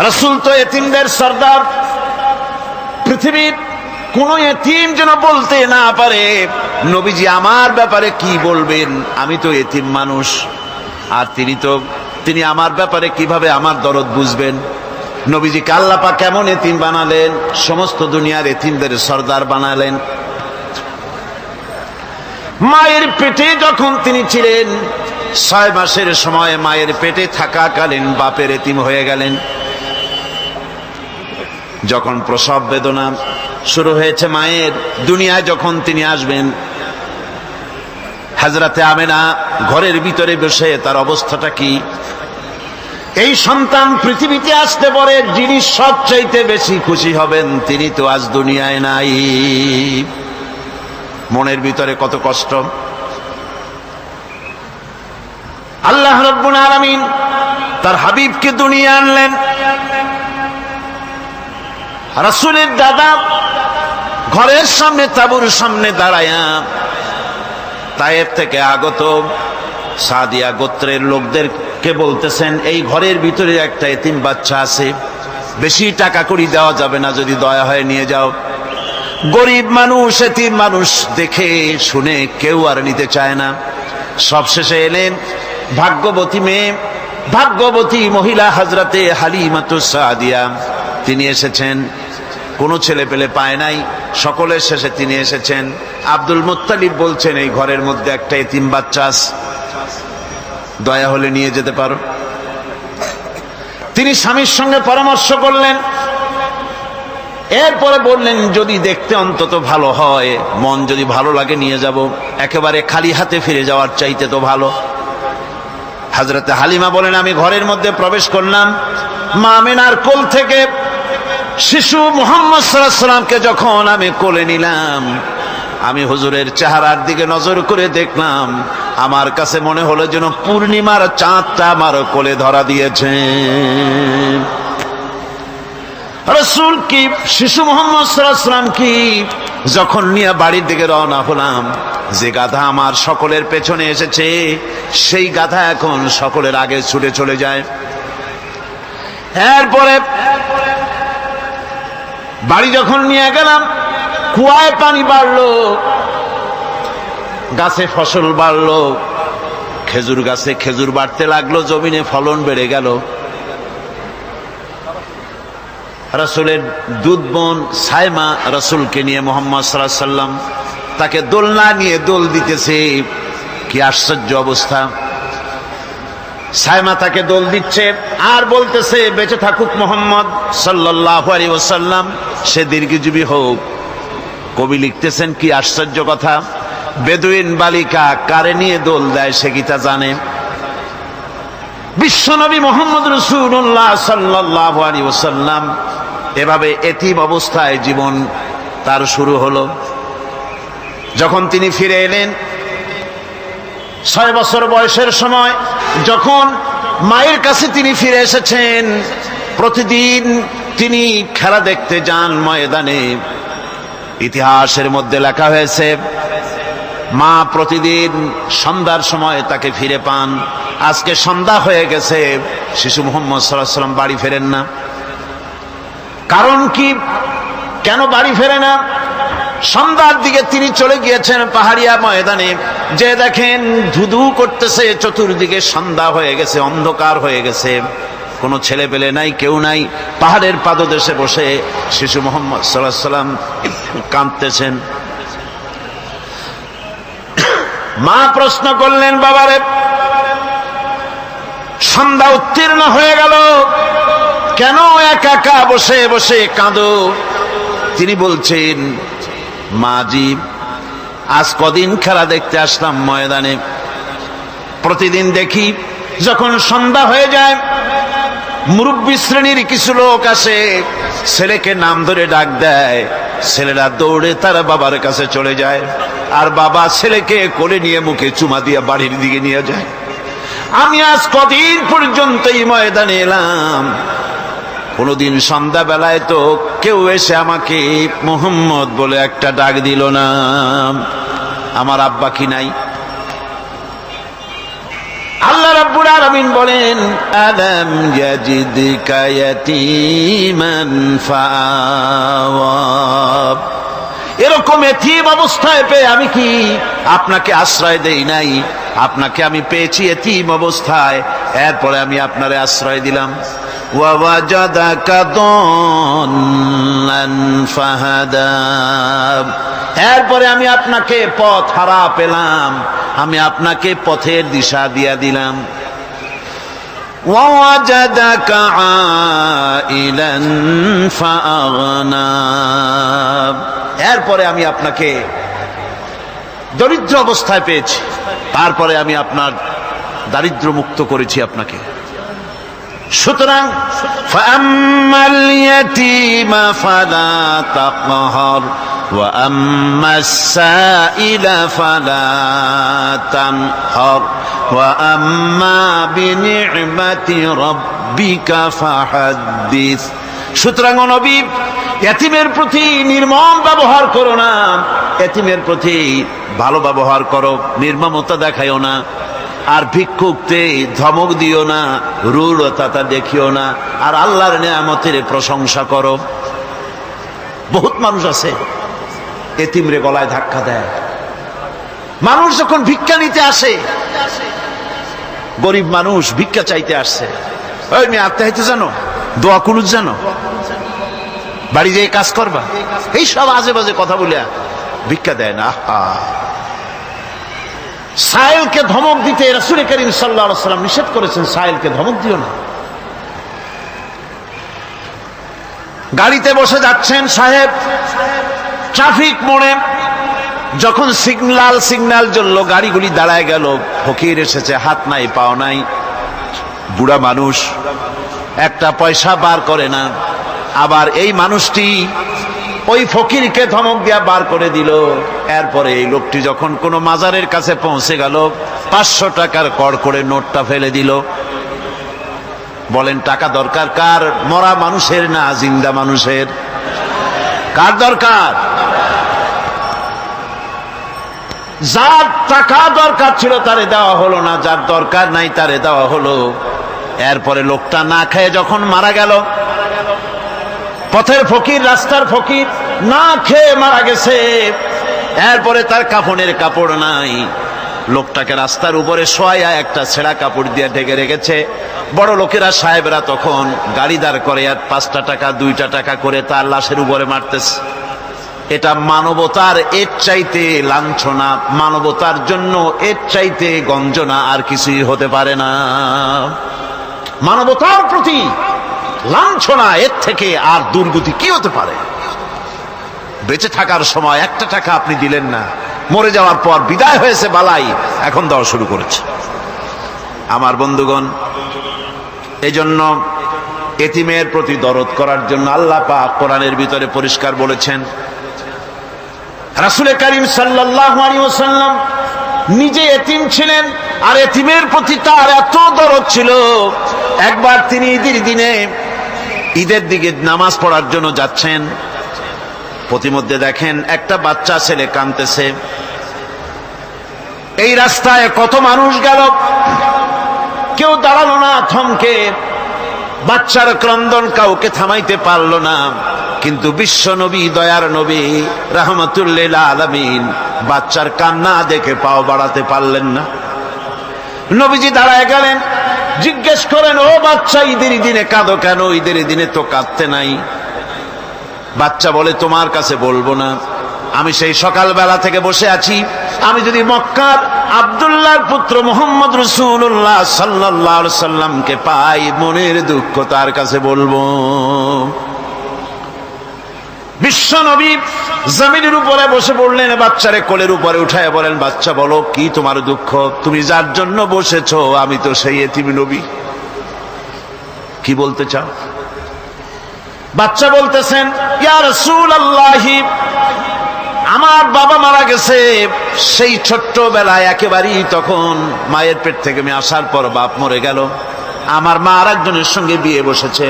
রাসূল তো এতিমদের সর্দার। পৃথিবীর কোন এতিম যেন বলতে না পারে নবীজি আমার ব্যাপারে কি বলবেন, আমি তো এতিম মানুষ, আর তিনি আমার ব্যাপারে কিভাবে আমার দরদ বুঝবেন। নবীজিকে আল্লাহ পাক কেমন এতিম বানালেন, সমস্ত দুনিয়ার এতিমদের সর্দার বানালেন। মায়ের পেটে যখন তিনি ছিলেন, 6 মাসের সময় মায়ের পেটে থাকাকালীন বাপের এতিম হয়ে গেলেন। যখন প্রসব বেদনা শুরু হয়েছে মায়ের, দুনিয়ায় যখন তিনি আসবেন, হযরতে আমেনা ঘরের ভিতরে বসে তার অবস্থাটা কি, এই সন্তান পৃথিবীতে আসতে পারে যিনি সবচাইতে বেশি খুশি হবেন তিনি তো আজ দুনিয়ায় নাই। মনের ভিতরে কত কষ্ট। আল্লাহ রাব্বুল আলামিন তার হাবিবকে দুনিয়া আনলেন। রাসূলের দাদা ঘরের সামনে তাঁবুর সামনে দাঁড়ায়া তায়েফ থেকে আগত সাদিয়া গোত্রের লোকদেরকে বলতেছেন, এই ঘরের ভিতরে একটা এতিম বাচ্চা আছে, বেশি টাকা কড়ি দেওয়া যাবে না, যদি দয়া হয় নিয়ে যাও। গরিব মানুষ, এতিম মানুষ দেখে শুনে কেউ আর নিতে চায় না। সবশেষে এলেন ভাগ্যবতী মেয়ে, ভাগ্যবতী মহিলা হযরতে হালিমাতুস সাদিয়া। তিনি এসেছেন, কোনো ছেলে পেলে পায় নাই, সকলের শেষে তিনি এসেছেন। আব্দুল মুত্তালিব বলছেন, এই ঘরের মধ্যে একটা এতিম বাচ্চা আছে, দয়া হলে নিয়ে যেতে পারো। তিনি স্বামীর সঙ্গে পরামর্শ করলেন, এরপরে বললেন, যদি দেখতে অন্তত ভালো হয়, মন যদি ভালো লাগে নিয়ে যাব, একেবারে খালি হাতে ফিরে যাওয়ার চাইতে তো ভালো। হযরতে হালিমা বলেন, আমি ঘরের মধ্যে প্রবেশ করলাম, মা আমিনার কোল থেকে শিশু মুহাম্মদ সাল্লাল্লাহু আলাইহি সাল্লামকে যখন আমি কোলে নিলাম, আমি হুজুরের চেহারার দিকে নজর করে দেখলাম, আমার কাছে মনে হলো যেন পূর্ণিমার চাঁদটা আমার কোলে ধরা দিয়েছে। রাসূল কি শিশু মুহাম্মদ সাল্লাল্লাহু আলাইহি সাল্লাম কি যখন নিয়ে বাড়ির দিকে রওনা হলাম, যে গাধা আমার সকলের পেছনে এসেছে সেই গাধা এখন সকলের আগে ছুটে চলে যায়। এরপরে বাড়ি যখন নিয়ে গেলাম, কুয়ায় পানি বাড়লো, গাছে ফসল বাড়লো, খেজুর গাছে খেজুর বাড়তে লাগলো, জমিনে ফলন বেড়ে গেল। রাসূলের দুধ বোন সাইমা রাসূলকে নিয়ে মুহাম্মদ সাল্লাল্লাহু আলাইহি সাল্লাম তাকে দোলনা নিয়ে দোল দিতেছে। কি আশ্চর্য অবস্থা! সাইমা তাকে দোল দিচ্ছে আর বলতেছে, বেঁচে থাকুক মুহাম্মদ সাল্লাল্লাহু আলাইহি ওয়াসাল্লাম, সে দীর্ঘজীবী হোক। কবি লিখতেছেন, কি আশ্চর্য কথা! বেদুইন বালিকা কারে নিয়ে দোল দেয় সে কি তা জানে? বিশ্বনবী মুহাম্মদ রাসূলুল্লাহ সাল্লাল্লাহু আলাইহি ওয়াসাল্লাম এভাবে এতিম অবস্থায় জীবন তার শুরু হলো। যখন তিনি ফিরে এলেন 6 বছর বয়সের সময়, যখন মায়ের কাছে তিনি ফিরে এসেছেন, প্রতিদিন তিনি খেলা দেখতে যান ময়দানে। ইতিহাসের মধ্যে লেখা হয়েছে, মা প্রতিদিন সন্ধ্যার সময় তাকে ফিরে পান। আজকে সন্ধ্যা হয়ে গেছে, শিশু মুহাম্মদ সাল্লাল্লাহু আলাইহি ওয়াসাল্লাম বাড়ি ফেরেন না। কারণ কি, কেন বাড়ি ফেরে না? সন্ধ্যার দিকে তিনি চলে গিয়েছেন পাহাড়িয়া ময়দানে, যে দেখেন ধুধু করতেছে চতুর্দিকে, সন্ধ্যা হয়ে গেছে, অন্ধকার হয়ে গেছে, কোনো ছেলে পেলে নাই, কেউ নাই। পাহাড়ের পাদদেশে বসে শিশু মুহাম্মদ সাল্লাল্লাহু আলাইহি ওয়াসাল্লাম কাঁদতেছেন। মা প্রশ্ন করলেন, বাবারে, সন্ধ্যা উত্তীর্ণ হয়ে গেল, কেন একা একা বসে বসে কাঁদো? তিনি বলছেন, মাজি, আজ কদিন খেলা দেখতে আসলাম ময়দানে, প্রতিদিন দেখি যখন সন্ধ্যা হয়ে যায় মুরব্বী শ্রেণীর কিছু লোক আসে, ছেলেকে নাম ধরে ডাক দেয়, ছেলেরা দৌড়ে তার বাবার কাছে চলে যায়, আর বাবা ছেলেকে কোলে নিয়ে মুখে চুমা দিয়ে বাড়ির দিকে নিয়ে যায়। আমি আজ কদিন পর্যন্ত এই ময়দানে এলাম, কোনদিন সন্ধ্যা বেলায় তো কেউ এসে আমাকে মুহাম্মদ বলে একটা ডাক দিল না। আমার আব্বা কি নাই? আল্লাহ রাব্বুল আলামিন আলামিন বলেন, আলাম ইয়াজিদকা ইয়াতীমান ফাআওয়া, এরকম এতিম অবস্থায় পেয়ে আমি কি আপনাকে আশ্রয় দেই নাই? আপনাকে আমি পেয়েছি এতিম অবস্থায়, এরপরে আমি আপনারে আশ্রয় দিলাম। ওয়া ওয়াজাদাকা দাল্লান ফাহাদা, এরপরে আমি আপনাকে পথ হারা পেলাম, আমি আপনাকে পথের দিশা দিয়া দিলাম। ওয়া ওয়াজাদাকা আইলান ফাআগনা, এরপরে আমি আপনাকে দরিদ্র অবস্থায় পেয়েছি, তারপরে আমি আপনার দারিদ্র মুক্ত করেছি আপনাকে। সুতরাং ফাআম্মাল ইয়াতীমা ফালা তাকহার ওয়া আম্মাস সাইলা ফালা তানহার ওয়া আম্মা বিনি'মাতি রাব্বিকা ফাহাদ্দিস। সুতরাং ও নবী, এতিমের প্রতি নির্মম ব্যবহার করো না, এতিমের প্রতি ভালো ব্যবহার করো, নির্মমতা দেখাইও না। আর ভিক্ষুকতে ধমক দিও না, রূঢ়তা দেখিও না, আর আল্লাহর নিয়ামতের প্রশংসা করো। বহুত মানুষ আছে এতিমরে গলায় ধাক্কা দেয়। মানুষ যখন ভিক্ষা নিতে আসে, গরিব মানুষ ভিক্ষা চাইতে আসছে, ওই মেয়ে আত্মাহিত জানো, দোয়া কুনুত জানো, বাড়ি যেয়ে কাজ করবা, এই সব আজে বাজে কথা বলে ভিক্ষা দেয় না। সাইলকে ধমক দিতে রাসূল করিম সাল্লাল্লাহু আলাইহি ওয়াসাল্লাম নিষেধ করেছেন, সাইলকে ধমক দিও না। গাড়িতে বসে যাচ্ছেন সাহেব, ট্রাফিক মোড়ে যখন সিগন্যাল জ্বললো, গাড়িগুলি দাঁড়ায় গেল, ফকির এসেছে, হাত নাই পাও নাই, বুড়া মানুষ, একটা পয়সা বার করে না। আবার এই মানুষটি ওই ফকিরকে ধমক দিয়া বার করে দিল। এরপরে এই লোকটি যখন কোনো মাজারের কাছে পৌঁছে গেল, 500 টাকার কড়কড়ে নোটটা ফেলে দিল। বলেন টাকা দরকার কার? মরা মানুষের না জিন্দা মানুষের? কার দরকার? যার টাকা দরকার ছিল তারে দেওয়া হলো না, যার দরকার নাই তারে দেওয়া হলো। এরপরে লোকটা না খেয়ে যখন মারা গেল, পথের ফকির, রাস্তার ফকির, না খেয়ে মারা গেছে। এরপরে তার কাফনের কাপড় নাই, লোকটাকে রাস্তার উপরে শোয়া একটা ছেঁড়া কাপড় দিয়ে ঢেকে রেখেছে। বড় লোকেরা, সাহেবরা তখন গাড়ি দাঁড় করে আর 5টা টাকা 2টা টাকা করে তার লাশের উপরে মারতেছে। এটা মানবতার এর চাইতে লাঞ্ছনা, মানবতার জন্য এর চাইতে গঞ্জনা আর কিছুই হতে পারে না। মানবতার প্রতি লাঞ্ছনা, এর থেকে আর দুর্গতি কি হতে পারে? বেঁচে থাকার সময় 1টা টাকা আপনি দিলেন না, মরে যাওয়ার পর বিদায় হয়েছে বালাই, এখন দেওয়া শুরু করেছে। আমার বন্ধুগণ, এজন্য এতিমের প্রতি দরদ করার জন্য আল্লাহ পাক কোরআনের ভিতরে পরিষ্কার বলেছেন। রাসূল করিম সাল্লাল্লাহু আলাইহি ওয়াসাল্লাম নিজে এতিম ছিলেন, আর এতিমের প্রতি তার এত দরদ ছিল, একবার তিনি ঈদের দিকে নামাজ পড়ার জন্য যাচ্ছেন। প্রতিমধ্যে দেখেন একটা বাচ্চা ছেলে কাঁদতেছে। এই রাস্তায় কত মানুষ গেল, কেউ দাঁড়ালো না থমকে, বাচ্চার ক্রন্দন কাউকে থামাইতে পারলো না। কিন্তু বিশ্ব নবী, দয়ার নবী রাহমাতুল লিল আলামিন বাচ্চার কান্না দেখে পাও বাড়াতে পারলেন না। নবীজি দাঁড়ায় গেলেন, জিজ্ঞেস করেন, ও বাচ্চা, ঈদের দিনে কাঁদো কেন? ঈদের দিনে তো কাঁদতে নাই। বাচ্চা বলে, তোমার কাছে বলবো না, আমি সেই সকালবেলা থেকে বসে আছি, আমি যদি মক্কার আব্দুল্লাহর পুত্র মুহাম্মদ রাসূলুল্লাহ সাল্লাল্লাহু আলাইহি সাল্লামকে পাই, মনের দুঃখ তার কাছে বলবো। বিশ্ব নবী জমিনের উপরে বসে পড়লেন, বাচ্চারে কোলের উপরে উঠায় বলেন, বাচ্চা বলো কি তোমার দুঃখ? তুমি যার জন্য বসেছো আমি তো সেই এতিম নবী, কি বলতে চাও? বাচ্চা বলতেছেন, ইয়া রাসূলুল্লাহ, আমার বাবা মারা গেছে। সেই ছোট্টবেলায় একেবারেই তখন মায়ের পেট থেকে আমি আসার পর বাপ মরে গেল, আমার মা আর একজনের সঙ্গে বিয়ে বসেছে।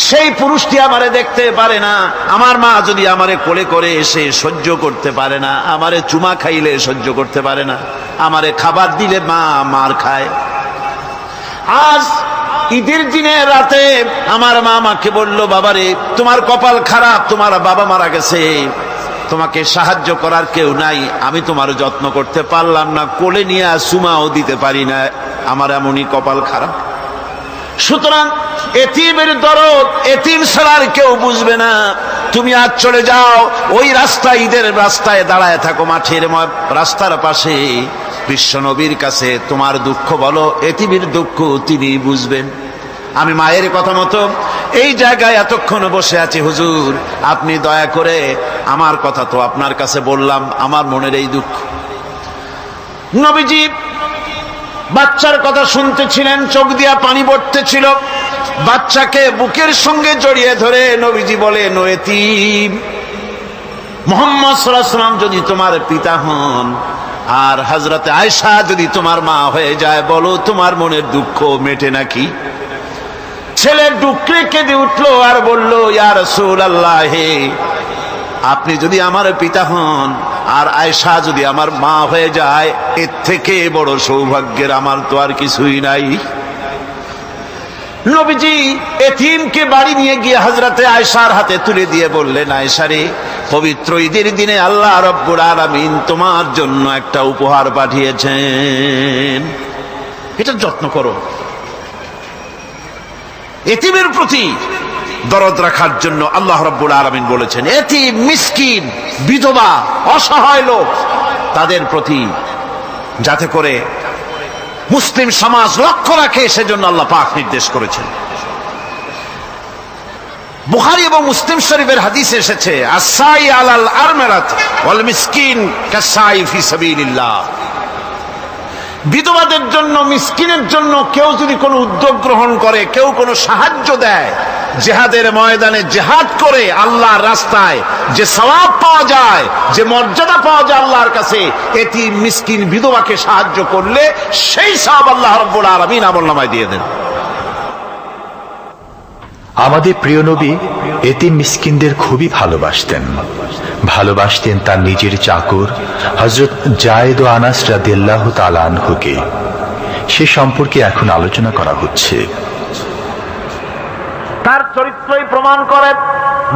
সেই পুরুষটি আমারে দেখতে পারে না, আমার মা যদি আমারে কোলে করে এসে সহ্য করতে পারে না, আমারে চুমা খাইলে সহ্য করতে পারে না, আমারে খাবার দিলে মা মার খায়। আজ ঈদের দিনে রাতে আমার মা আমাকে বলল, বাবারে তোমার কপাল খারাপ, তোমার বাবা মারা গেছে, তোমাকে সাহায্য করার কেউ নাই, আমি তোমার যত্ন করতে পারলাম না, কোলে নিয়ে সুমাও দিতে পারি না, আমার এমনই কপাল খারাপ। সুতরাং এতিমের দরদ এতিম ছাড়ার কেউ বুঝবে না। তুমি আজ চলে যাও, ওই রাস্তায়, ঈদের রাস্তায় দাঁড়ায় থাকো, মাঠের রাস্তার পাশে, বিশ্ব নবীর কাছে তোমার দুঃখ বলো, এতিমের দুঃখ তিনি বুঝবেন। আমি মায়ের কথা মতো এই জায়গায় এতক্ষণ বসে আছি, হুজুর আপনি দয়া করে, আমার কথা তো আপনার কাছে বললাম, আমার মনের এই দুঃখ। নবীজি বাচ্চার কথা শুনতেছিলেন, চোখ দিয়া পানি পড়তেছিল, বাচ্চাকে বুকের সঙ্গে জড়িয়ে ধরে নবীজি বলেন, ও এতিম, মুহাম্মদ সাল্লাল্লাহু আলাইহি ওয়াসাল্লাম যদি তোমার পিতা হন আর হযরতে আয়েশা যদি তোমার মা হয়ে যায়, বলো তোমার মনের দুঃখ মেটে নাকি? ছেলে ডুকরে কেঁদে উঠলো আর বলল, ইয়া রাসূলুল্লাহ, আপনি যদি আমার পিতা হন আর আয়েশা যদি আমার মা হয়ে যায়, এর থেকে বড় সৌভাগ্যের আমার তো আর কিছুই নাই। নবীজি এতিমকে বাড়ি নিয়ে গিয়ে হযরতে আয়েশার হাতে তুলে দিয়ে বললেন, আয়েশা রে, পবিত্র ঈদের দিনে আল্লাহ রাব্বুল আলামিন তোমার জন্য একটা উপহার পাঠিয়েছেন, এটা যত্ন করো। এতিমের প্রতি দরদ রাখার জন্য আল্লাহ রাব্বুল আলামিন বলেছেন, এতিম, মিসকিন, বিধবা, অসহায় লোক, তাদের প্রতি যাতে করে মুসলিম সমাজ লক্ষ্য রাখে, সেজন্য আল্লাহ পাক নির্দেশ করেছেন। বুখারী এবং মুসলিম শরীফের হাদিসে এসেছে, আস-সাই আলাল আরমারাত ওয়াল মিসকিন কাস-সাই ফি সাবিলিল্লাহ। বিধবাদের জন্য, মিসকিনের জন্য কেউ যদি কোনো উদ্যোগ গ্রহণ করে, কেউ কোনো সাহায্য দেয়, জিহাদের ময়দানে জিহাদ করে আল্লাহর রাস্তায় যে সওয়াব পাওয়া যায়, যে মর্যাদা পাওয়া যায় আল্লাহর কাছে, এতিম, মিসকিন, বিধবাকে সাহায্য করলে সেই সওয়াব আল্লাহ রাব্বুল আলামিন আমলনামায় দিয়ে দেন। আমাদের প্রিয় নবী এতিম মিসকিনদের খুবই ভালোবাসতেন তার নিজের চাকর হযরত যায়েদ ও আনাস রাদিয়াল্লাহু তাআলা আনহুকে। সে সম্পর্কে এখন আলোচনা করা হচ্ছে। তার চরিত্রই প্রমাণ করে,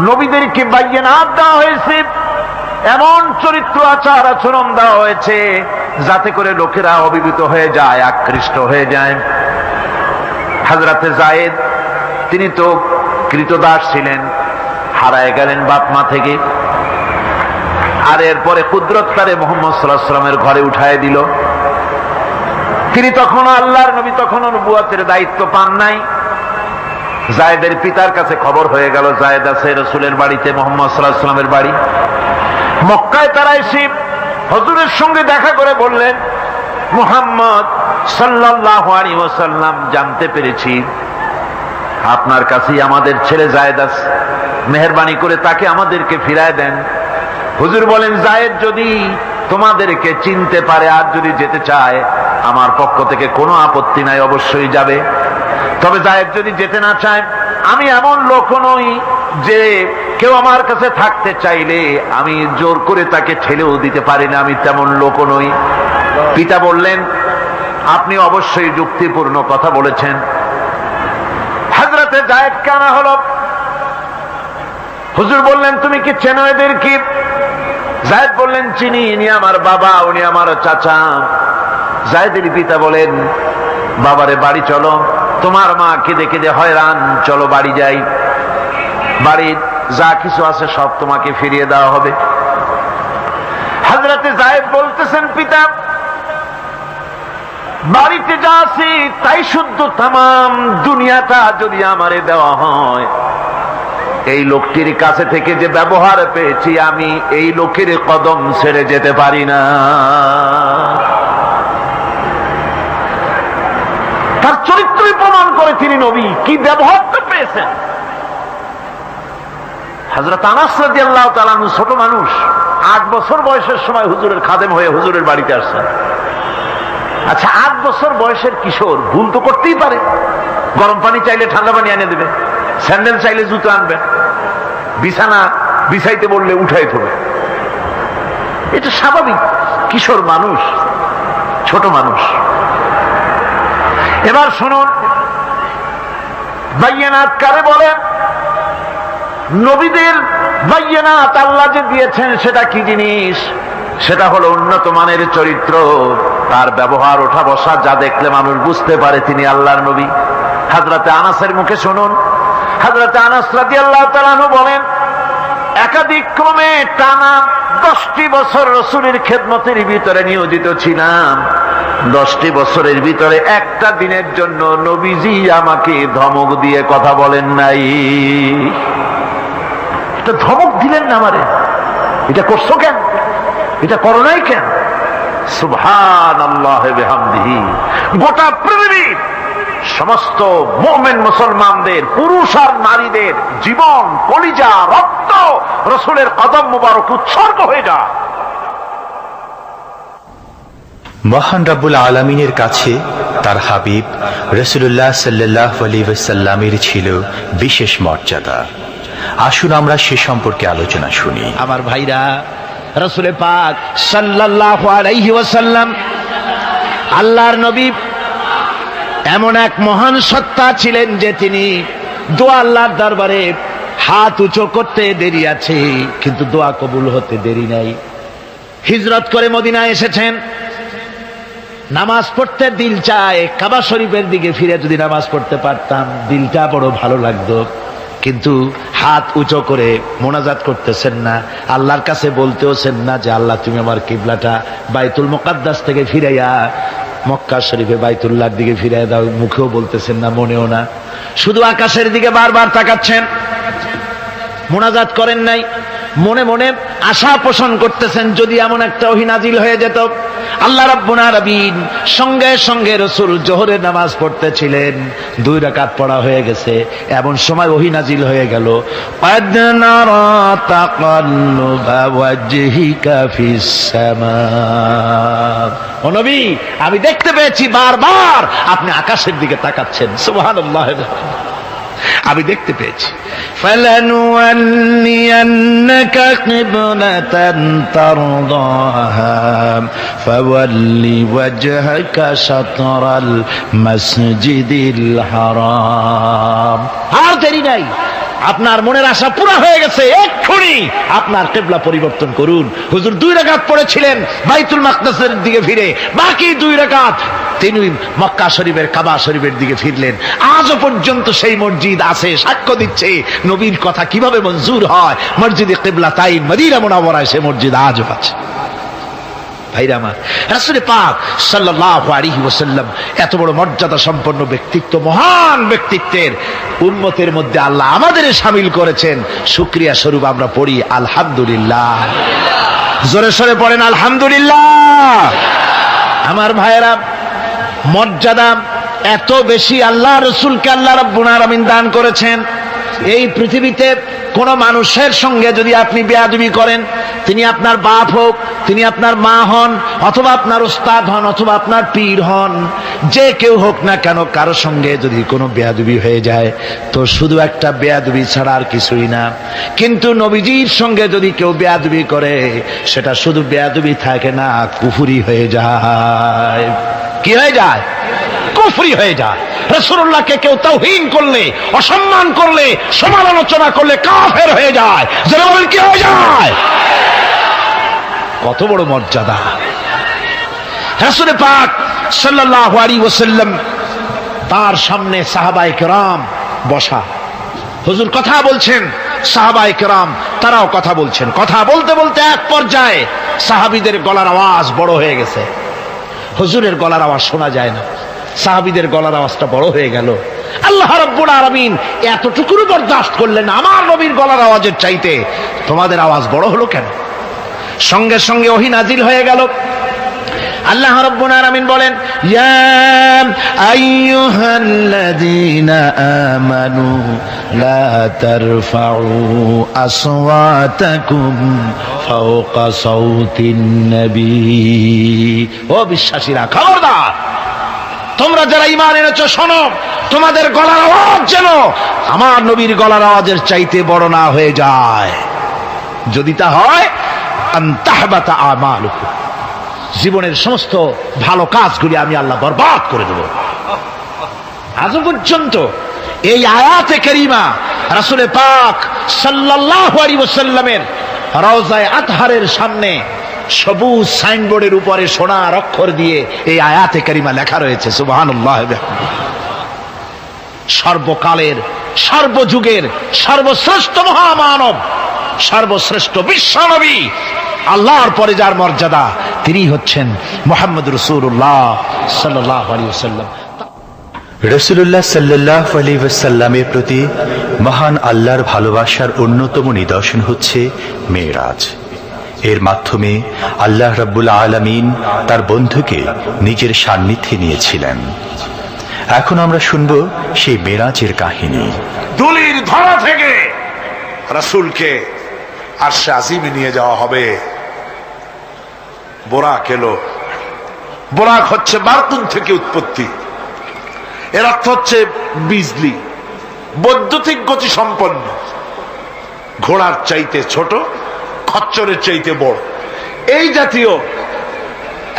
নবীদেরকে বায়্যানাত দেওয়া হয়েছে, এমন চরিত্র, আচার আচরণ দেওয়া হয়েছে যাতে করে লোকেরা অভিভূত হয়ে যায়, আকৃষ্ট হয়ে যায়। হযরতে যায়েদ, তিনি তো কৃতদাস ছিলেন, হারায় গেলেন বাপ মা থেকে, আর এরপরে কুদরত তারে মুহাম্মদ সাল্লাল্লাহু আলাইহি ওয়াসাল্লামের ঘরে উঠায় দিল। তিনি তখনও আল্লাহর নবী, তখনও নবুয়তের দায়িত্ব পান নাই। যায়েদের পিতার কাছে খবর হয়ে গেল, যায়েদ আছে রাসূলের বাড়িতে, মুহাম্মদ সাল্লাল্লাহু আলাইহি ওয়াসাল্লামের বাড়ি মক্কায়। তারা এসে হুজুরের সঙ্গে দেখা করে বললেন, মুহাম্মদ সাল্লাল্লাহু আলাইহি ওয়াসাল্লাম, জানতে পেরেছি আপনার কাছেই আমাদের ছেলে যায়েদ আছে, মেহেরবানি করে তাকে আমাদেরকে ফিরায় দেন। হুজুর বলেন, যায়েদ যদি তোমাদেরকে চিনতে পারে আর যদি যেতে চায়, আমার পক্ষ থেকে কোনো আপত্তি নাই, অবশ্যই যাবে। তবে যায়েদ যদি যেতে না চায়, আমি এমন লোক নই যে কেউ আমার কাছে থাকতে চাইলে আমি জোর করে তাকে ঠেলেও দিতে পারি না, আমি তেমন লোক নই। পিতা বললেন, আপনি অবশ্যই যুক্তিপূর্ণ কথা বলেছেন। হযরতে যায়েদকে আনা হলো। হুজুর বললেন, তুমি কি চেনো এদের? কি? যায়েদ বললেন, চিনি, ইনি আমার বাবা, উনি আমার চাচা। যায়েদের পিতা বলেন, বাবারে বাড়ি চলো, তোমার মা কেঁদে কেঁদে হয়রান, চলো বাড়ি যাই, বাড়ির যা কিছু আছে সব তোমাকে ফিরিয়ে দেওয়া হবে। হযরতে যায়েদ বলতেছেন, পিতা, বাড়িতে যা আছে তাই শুদ্ধ, তামাম দুনিয়াটা যদি আমারে দেওয়া হয়, এই লোকটির কাছে থেকে যে ব্যবহার পেয়েছি, আমি এই লোকের কদম ছেড়ে যেতে পারি না। তার চরিত্রই প্রমাণ করে তিনি নবী, কি ব্যবহারটা পেয়েছেন। হযরত আনাস রাদিয়াল্লাহু তাআলা আনহু ছোট মানুষ, 8 বছর বয়সের সময় হুজুরের খাদেম হয়ে হুজুরের বাড়িতে আসছেন। আচ্ছা, 8 বছর বয়সের কিশোর ভুল তো করতেই পারে, গরম পানি চাইলে ঠান্ডা পানি এনে দেবে, স্যান্ডেল চাইলে জুতো আনবে, বিছানা বিছাইতে বললে উঠাই থবে, এটা স্বাভাবিক। কিশোর মানুষ, ছোট মানুষ। এবার শুনুন, বাইয়ানাত কারে বলেন? নবীদের বাইয়ানাত আল্লাহ যে দিয়েছেন সেটা কি জিনিস? সেটা হলো উন্নত মানের চরিত্র, তার ব্যবহার ওঠা বসা যা দেখলে মানুষ বুঝতে পারে তিনি আল্লাহর নবী। হযরতে আনাসের মুখে শুনুন, হযরতে আনাস রাদিয়াল্লাহু তাআলা আনহু বলেন, একাধিক ক্রমে টানা 10টি বছর রাসূলের খেদমতের ভিতরে নিয়োজিত ছিলাম। 10টি বছরের ভিতরে একটা দিনের জন্য নবীজি আমাকে ধমক দিয়ে কথা বলেন নাই। এটা ধমক দিলেন না আমারে, এটা করছো কেন, এটা করো নাই কেন? সুবহানাল্লাহ বিহামদিহি। গোটা পৃথিবীর সমস্ত মুমিন মুসলমানদের, পুরুষ আর নারীদের জীবন, কলিজা, রক্ত রাসূলের কদম মোবারক উৎসর্গ হয়ে যায়। মহান রব্বুল আলামিনের কাছে তার হাবিব রাসূলুল্লাহ সাল্লাল্লাহু আলাইহি ওয়াসাল্লামের ছিল বিশেষ মর্যাদা। আসুন আমরা সে সম্পর্কে আলোচনা শুনি। আমার ভাইরা, রাসূল পাক সাল্লাল্লাহু আলাইহি ওয়াসাল্লাম আল্লাহর নবী এমন এক মহান সত্তা ছিলেন যে তিনি দোয়া আল্লাহর দরবারে হাত উঁচু করতে দেরি আছে, কিন্তু দোয়া কবুল হতে দেরি নাই। হিজরত করে মদিনায় এসেছেন, নামাজ পড়তে দিল চায়, কাবা শরীফের দিকে ফিরে যদি নামাজ পড়তে পারতাম দিলটা বড় ভালো লাগতো, কিন্তু হাত উঁচু করে মোনাজাত করতেছেন না, আল্লাহর কাছে বলতেওছেন না যে আল্লাহ তুমি আমার কিবলাটা বাইতুল মুকাদ্দাস থেকে ফিরাইয়া মক্কা শরীফে বাইতুল্লাহর দিকে ফিরাইয়া দাও, মুখেও বলতেছেন না, মনেও না, শুধু আকাশের দিকে বারবার তাকাচ্ছেন, মোনাজাত করেন নাই। মনে মনে আশা পোষণ করতেছেন যদি এমন একটা ওহী নাজিল হয়ে যেত। আল্লাহ রাব্বুল আলামিন সঙ্গে সঙ্গে রাসূল জোহরের নামাজ পড়তেছিলেন, 2 রাকাত পড়া হয়ে গেছে, এমন সময় ওহী নাজিল হয়ে গেল, ক্বাদ নারা তাকাল্লুবা ওয়াজহিকা ফিস সামা। ও নবী, আমি দেখতে পেয়েছি বারবার আপনি আকাশের দিকে তাকাচ্ছেন। সুবহানাল্লাহ, আমি দেখতে পেয়েছি। ফালানুওয়াল্লিয়ান্নাকা কিবলাতান তারদাহা ফাওয়াল্লি ওয়াজহাকা শাতরাল মাসজিদিল হারাম। আর দেরি নাই, আপনার মনের আশা পুরো হয়ে গেছে, এক্ষুনি আপনার কিবলা পরিবর্তন করুন। হুজুর 2 রাকাত পড়েছিলেন বাইতুল মাকদাসের দিকে ফিরে, বাকি 2 রাকাত তিনি মক্কা শরীফের কাবা শরীফের দিকে ফিরলেন। আজও পর্যন্ত সেই মসজিদ আছে, সাক্ষ্য দিচ্ছে নবীর কথা কিভাবে মঞ্জুর হয়। মসজিদে কিবলাতাইন মদিনা মুনাওয়ারায় সে মসজিদ আজও আছে। ভাইরা আমার, রাসূল পাক সাল্লাল্লাহু আলাইহি ওয়াসাল্লাম এত বড় মর্যাদা সম্পন্ন ব্যক্তিত্ব, মহান ব্যক্তিত্বের উম্মতের মধ্যে আল্লাহ আমাদের শামিল করেছেন। শুকরিয়া স্বরূপ আমরা পড়ি আলহামদুলিল্লাহ। জোরে সোরে পড়েন আলহামদুলিল্লাহ। আমার ভাইরা, মর্যাদা এত বেশি আল্লাহ রাসূলকে আল্লাহ রাব্বুল আলামিন দান করেছেন। এই পৃথিবীতে কোন মানুষের সঙ্গে যদি আপনি বেয়াদবি করেন, তিনি আপনার বাপ হোক, তিনি আপনার মা হন, অথবা আপনার উস্তাদ হন, অথবা আপনার পীর হন, যে কেউ হোক না কেন, কারো সঙ্গে যদি কোনো বেয়াদবি হয়ে যায় তো শুধু একটা বেয়াদবি ছাড়া আর কিছুই না। কিন্তু নবীজির সঙ্গে যদি কেউ বেয়াদবি করে, সেটা শুধু বেয়াদবি থাকে না, কুফরি হয়ে যায়। কি হয়ে যায়? কুফরি হয়ে যায়। রাসূলুল্লাহকে কেউ তাওহীন করলে, অসম্মান করলে, সমালোচনা করলে কাফের হয়ে যায়। যারা বলেন কি হয়ে যায়? কত বড় মর্যাদা! রাসূল পাক সাল্লাল্লাহু আলাইহি ওয়াসাল্লাম, তার সামনে সাহাবায়ে কেরাম বসা, হুজুর কথা বলছেন, সাহাবায়ে কেরাম তারাও কথা বলছেন। কথা বলতে বলতে এক পর্যায়ে সাহাবীদের গলার আওয়াজ বড় হয়ে গেছে, হুজুরের গলার আওয়াজ শোনা যায় না, সাহাবীদের গলার আওয়াজটা বড় হয়ে গেল। আল্লাহ রাব্বুল আলামিন এতটুকু বরদাস্ত করলেন, আমার নবীর গলার আওয়াজের চাইতে তোমাদের আওয়াজ বড় হলো কেন? সঙ্গে সঙ্গে ওহী নাজিল হয়ে গেল। আল্লাহ রাব্বুল আলামিন বলেন, ইয়া আইয়ুহাল্লাযীনা আমানু লা তারফাউ আসওয়াতাকুম ফাওকা সাওতিন নবী। ও বিশ্বাসীরা, খবরদার, তোমরা যারা ঈমান এনেছো শোনো, তোমাদের গলার আওয়াজ যেন আমার নবীর গলার আওয়াজের চাইতে বড় না হয়ে যায়। যদি তা হয়, আনতাহবাতা আমালুকুম, জীবনের সমস্ত ভালো কাজগুলি আমি আল্লাহ বরবাদ করে দেব। আজও পর্যন্ত এই আয়াতে কারিমা রাসূল পাক সাল্লাল্লাহু আলাইহি ওয়াসাল্লামের রওজায়ে আতহারের সামনে সবুজ সাইনবোর্ডের উপরে সোনার অক্ষর দিয়ে এই আয়াতে কারিমা লেখা রয়েছে। সুবহানাল্লাহ। সর্বকালের, সর্বযুগের সর্বশ্রেষ্ঠ মহামানব, সর্বশ্রেষ্ঠ বিশ্বনবী, আল্লাহর পরে যার মর্যাদা, তিনি হচ্ছেন মুহাম্মদ রাসূলুল্লাহ সাল্লাল্লাহু আলাইহি ওয়াসাল্লাম। রাসূলুল্লাহ সাল্লাল্লাহু আলাইহি ওয়াসাল্লামের প্রতি মহান আল্লাহর ভালোবাসার অন্যতম নিদর্শন হচ্ছে মেরাজ। এর মাধ্যমে আল্লাহ রাব্বুল আলামিন তার বন্ধুকে নিজের সান্নিধ্যে নিয়েছিলেন। এখন আমরা শুনব সেই মেরাজের কাহিনী। দুলির ধরা থেকে রাসূলকে আরশে আজিমে নিয়ে যাওয়া হবে। বোরাক এলো। বোরাক হচ্ছে বারকুন থেকে উৎপত্তি। এর অর্থ হচ্ছে বিজলি, বৈদ্যুতিক গতি সম্পন্ন, ঘোড়ার চাইতে ছোট, খচ্চরের চাইতে বড়, এই জাতীয়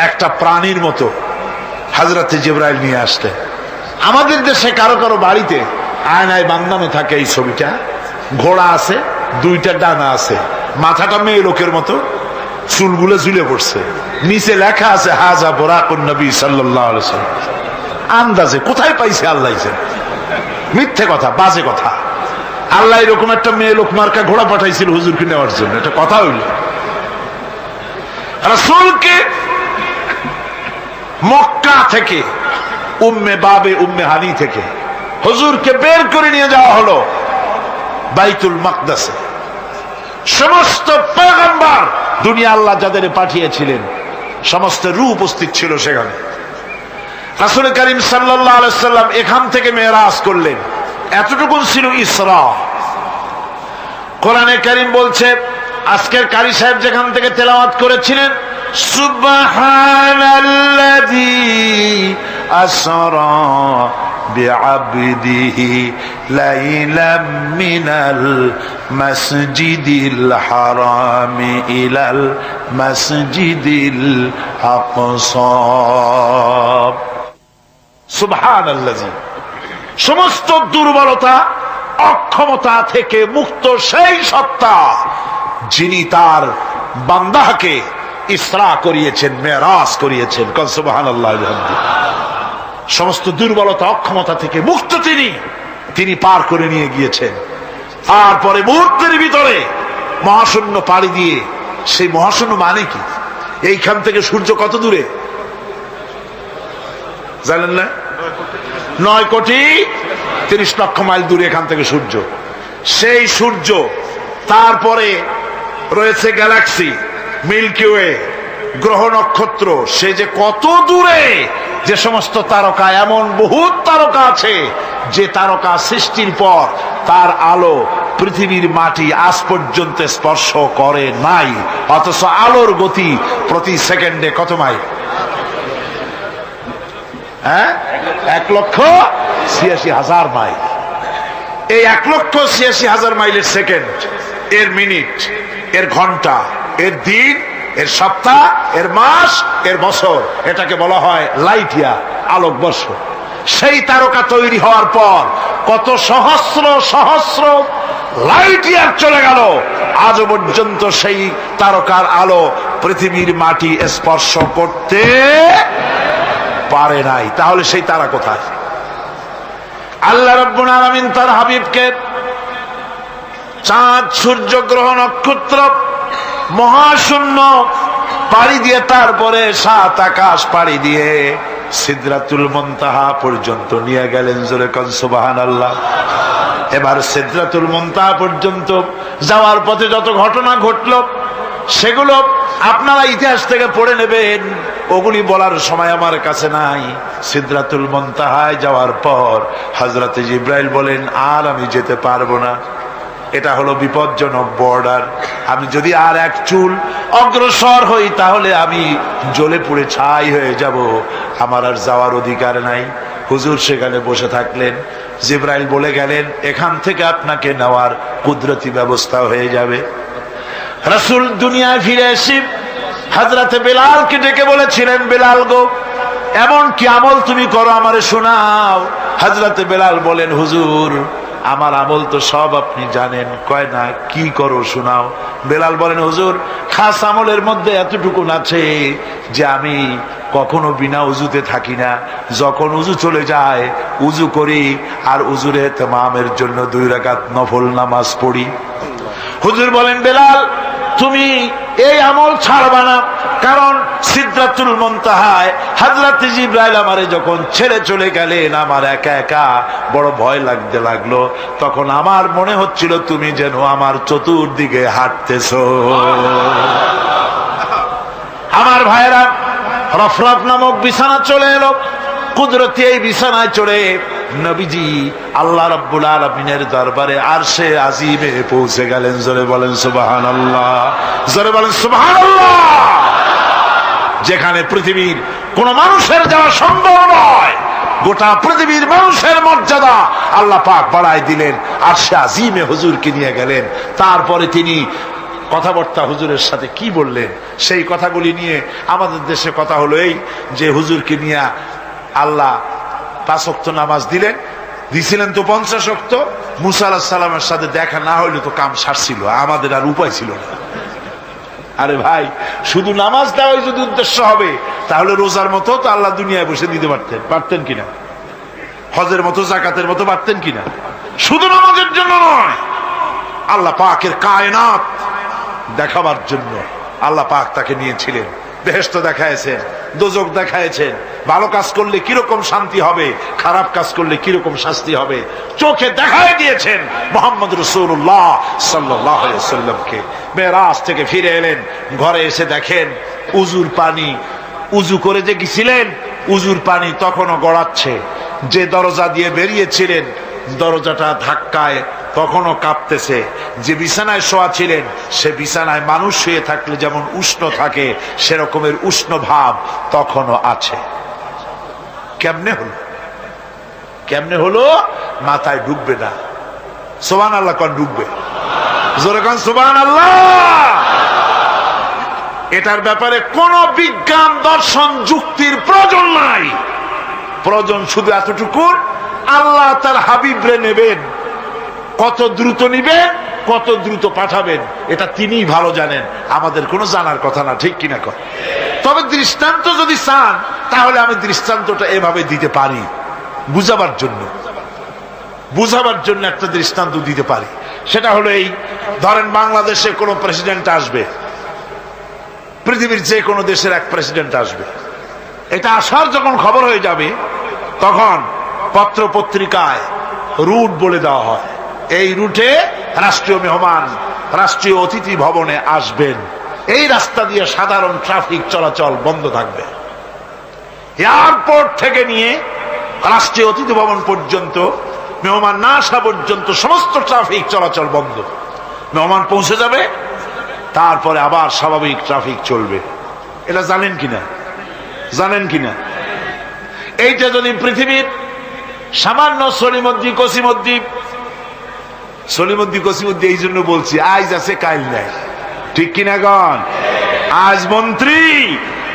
একটা প্রাণীর মতো হযরতে জিবরাইল নিয়ে আসতে। আমাদের দেশে কারো কারো বাড়িতে আয়নায় বান্দানো থাকে এই ছবিটা। ঘোড়া আছে, দুইটা ডানা আছে, মাথাটা মেয়ে লোকের মতো, চুলগুলো ঝুলে পড়ছে, নিচে লেখা আছে হাজা বুরাকুন নবী সাল্লাল্লাহু আলাইহি ওয়াসাল্লাম। আন্দাজে কোথায় পাইছে আল্লাহ জানে, মিথ্যে কথা, বাজে কথা। আল্লাহ এরকম একটা মেয়ে লোক মার্কা ঘোড়া পাঠাইছিল হুজুরকে নেওয়ার জন্য, এটা কথা হইল। রাসূলকে মক্কা থেকে, উম্মে বাবে উম্মে হানি থেকে হুজুরকে বের করে নিয়ে যাওয়া হলো বাইতুল মাকদাসে। সমস্ত পয়গম্বর, দুনিয়া আল্লাহ যাদের পাঠিয়েছিলেন, সমস্ত রূহ উপস্থিত ছিল সেখানে। রাসূল করিম সাল্লাল্লাহু আলাইহি ওয়াসাল্লাম এখান থেকে মেরাজ করলেন। এতটুকু ছিল ইসরা। কোরআনে কারীম বলছে, আজকের কারি সাহেব যেখান থেকে তেলাওয়াত করেছিলেন, সুবহানাল্লাযী আসরা বিআবদিহি লাইলাম মিনাল মাসজিদিল হারামি ইলাল মাসজিদিল আকসা। সুবহানাল্লাযী, সমস্ত দুর্বলতা, অক্ষমতা থেকে মুক্ত সেই সত্তা যিনি তার বান্দাকে ইসরা করিয়েছেন, মেরাজ করিয়েছেন। সুবহানাল্লাহ। সমস্ত দুর্বলতা, অক্ষমতা থেকে মুক্ত তিনি পার করে নিয়ে গিয়েছেন। তারপরে মুহূর্তের ভিতরে মহাশূন্য পাড়ি দিয়ে, সেই মহাশূন্য মানে কি? এইখান থেকে সূর্য কত দূরে জানেন না? 9,30,00,000 মাইল দূরে এখান থেকে সূর্য। সেই সূর্য, তারপরে রয়েছে গ্যালাক্সি, মিল্কি ওয়ে, গ্রহ নক্ষত্র, সে যে কত দূরে, যে সমস্ত তারকা, এমন বহুত তারকা আছে যে তারকা সৃষ্টির পর তার আলো পৃথিবীর মাটি আজ পর্যন্ত স্পর্শ করে নাই, অথচ আলোর গতি প্রতি সেকেন্ডে কত মাইল? 1,86,000 মাইল। এই 1,86,000 মাইলের সেকেন্ড, এর মিনিট, এর ঘন্টা, এর দিন, এর সপ্তাহ, এর মাস, এর বছর, এটাকে বলা হয় লাইট ইয়ার, আলোকবর্ষ। সেই তারকা তৈরি হওয়ার পর কত সহস্র সহস্র লাইট ইয়ার চলে গেল, আজ পর্যন্ত সেই তারকার আলো পৃথিবীর মাটি স্পর্শ করতে পারে নাই। তাহলে সেই তারা কোথায়? আল্লাহ রাব্বুল আলামিন তার হাবিবকে চাঁদ, সূর্য, গ্রহ, নক্ষত্র, মহাশূন্য পাড়ি দিয়ে, তারপরে 7 আকাশ পাড়ি দিয়ে সিদরাতুল মুনতাহা পর্যন্ত নিয়ে গেলেন। জোরে কোন সুবহানাল্লাহ। এবার সিদরাতুল মুনতাহা পর্যন্ত যাওয়ার পথে যত ঘটনা ঘটলো, সেগুলো আপনারা ইতিহাস থেকে পড়ে নেবেন, ওগুলি বলার সময় আমার কাছে নাই। সিদরাতুল মুনতাহায় যাওয়ার পর হযরতে জিবরাইল বলেন, আর আমি যেতে পারবো না, এটা হলো বিপজ্জনক বর্ডার। আমি যদি আর এক চুল অগ্রসর হই তাহলে আমি জ্বলে পুড়ে ছাই হয়ে যাব, আমার আর যাওয়ার অধিকার নাই। হুজুর সেখানে বসে থাকলেন। জিবরাইল বলে গেলেন, এখান থেকে আপনাকে নেওয়ার কুদরতি ব্যবস্থা হয়ে যাবে। রাসূল দুনিয়ায় ফিরে এসে হযরতে বেলালকে ডেকে বলেছিলেন, বেলাল গো, এমন কি আমল তুমি করো আমারে শোনাও। হযরতে বেলাল বলেন, হুজুর আমার আমল তো সব আপনি জানেন। কয় না, কি করো শোনাও। বেলাল বলেন, হুজুর খাস আমলের মধ্যে এতটুকু আছে যে আমি কখনো বিনা উজুতে থাকি না, যখন উজু চলে যায় উজু করি আর উজুর ইহতিমামের জন্য 2 রাকাত নফল নামাজ পড়ি। হুজুর বলেন, বেলাল তুমি এই আমল ছাড়বা না, কারণ সিদরাতুল মুনতাহায় হযরত জিবরাইল আমারে যখন ছেড়ে চলে গেলেন আমার একা একা বড় ভয় লাগতে লাগলো। তখন আমার মনে হচ্ছিল তুমি যেন আমার চতুর্দিকে হাঁটতেছো। আমার ভাইরা, রফরফ নামক বিছানা চলে এলো। কুদরতি এই বিছানায় চড়ে নবীজি আল্লাহ রাব্বুল আলামিনের দরবারে আরশে আজিমে পৌঁছে গেলেন। জোরে বলেন সুবহানাল্লাহ, জোরে বলেন সুবহানাল্লাহ। যেখানে পৃথিবীর কোন মানুষের যাওয়া সম্ভব নয়, গোটা পৃথিবীর মানুষের মর্যাদা আল্লাহ পাক বাড়ায় দিলেন, আরশে আজিমে হুজুরকে নিয়ে গেলেন। তারপরে তিনি কথাবার্তা হুজুরের সাথে কি বললেন সেই কথাগুলি নিয়ে আমাদের দেশে কথা হলো এই যে হুজুরকে নিয়ে আল্লাহ 5 ওয়াক্ত নামাজ দিছিলেন তো 50 ওয়াক্ত। মুসা আলাইহিস সালামের সাথে দেখা না হইলে তো কাম সারছিল, আমাদের আর উপায় ছিল না। আরে ভাই, শুধু নামাজ দেওয়াই যদি উদ্দেশ্য হবে তাহলে রোজার মতো তো আল্লাহ দুনিয়ায় বসে দিতে পারতেন কিনা, হজের মতো জাকাতের মতো পারতেন কিনা। শুধু নামাজের জন্য নয়, আল্লাহ পাকের কায়নাত দেখাবার জন্য আল্লাহ পাক তাকে নিয়েছিলেন। বেহেশত দেখাইছেন, দোজখ দেখাইছেন, ভালো কাজ করলে কিরকম শান্তি হবে, খারাপ কাজ করলে কিরকম শাস্তি হবে চোখে দেখাই দিয়েছেন মুহাম্মদ রাসূলুল্লাহ সাল্লাল্লাহু আলাইহি ওয়াসাল্লামকে। মেরাজ থেকে ফিরে এলেন, ঘরে এসে দেখেন উজুর পানি, উজু করে যে গেছিলেন উজুর পানি তখনও গড়াচ্ছে। যে দরজা দিয়ে বেরিয়েছিলেন দরজাটা ধাক্কায় তখনও কাঁপতেছে। যে বিছানায় শোয়া ছিলেন সে বিছানায় মানুষ শুয়ে থাকলে যেমন উষ্ণ থাকে সেরকমের উষ্ণ ভাব তখনও আছে। কেমনে হলো মাথায় ঢুকবে না। সুবহানাল্লাহ কোন ঢুকবে, জোরে কোন সুবহানাল্লাহ। এটার ব্যাপারে কোন বিজ্ঞান দর্শন যুক্তির প্রয়োজন নাই। প্রয়োজন শুধু এতটুকু, আল্লাহ তার হাবিবরে নেবেন, কত দ্রুত নিবেন, কত দ্রুত পাঠাবেন এটা তিনিই ভালো জানেন, আমাদের কোনো জানার কথা না। ঠিক কিনা কর? তবে দৃষ্টান্ত যদি চান তাহলে আমি দৃষ্টান্তটা এভাবে দিতে পারি, বুঝাবার জন্য একটা দৃষ্টান্ত দিতে পারি। সেটা হলো এই, ধরেন বাংলাদেশে কোনো প্রেসিডেন্ট আসবে, পৃথিবীর যে কোনো দেশের এক প্রেসিডেন্ট আসবে। এটা আসার যখন খবর হয়ে যাবে তখন পত্র পত্রিকায় রুট বলে দেওয়া হয়, এই রুটে রাষ্ট্রীয় মেহমান রাষ্ট্রীয় অতিথি ভবনে আসবেন, এই রাস্তা দিয়ে সাধারণ ট্রাফিক চলাচল বন্ধ থাকবে। এয়ারপোর্ট থেকে নিয়ে রাষ্ট্রীয় অতিথি ভবন পর্যন্ত মেহমান না আসা পর্যন্ত সমস্ত ট্রাফিক চলাচল বন্ধ। মেহমান পৌঁছে যাবে, তারপরে আবার স্বাভাবিক ট্রাফিক চলবে। এটা জানেন কিনা? এইটা যদি পৃথিবীর সামান্য সলিমদ্দি কসিমদ্দি এই জন্য বলছি, আজ আছে কাল নাই। ঠিক কিনা গণ? আজ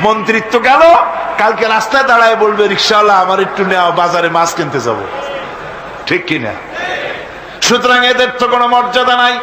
মন্ত্রিত্ব গেল, কালকে রাস্তায় দাঁড়ায় বলবে রিক্সাওয়ালা আমার একটু নেওয়া, বাজারে মাছ কিনতে যাব। ঠিক কিনা? সুতরাং এদের তো কোনো মর্যাদা নাই।